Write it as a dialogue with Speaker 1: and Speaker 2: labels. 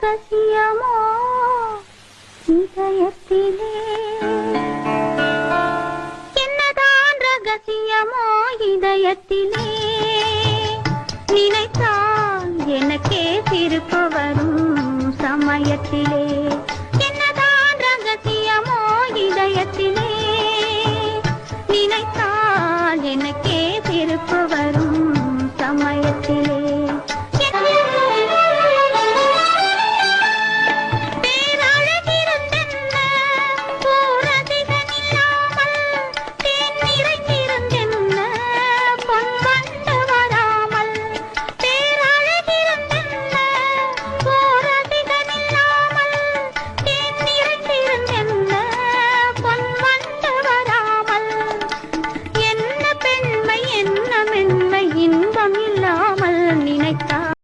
Speaker 1: ரகசியமோ இதயத்திலே, என்னதான் ரகசியமோ இதயத்திலே, நினைத்தால் எனக்கே சிரிப்பு வரும் சமயத்திலே.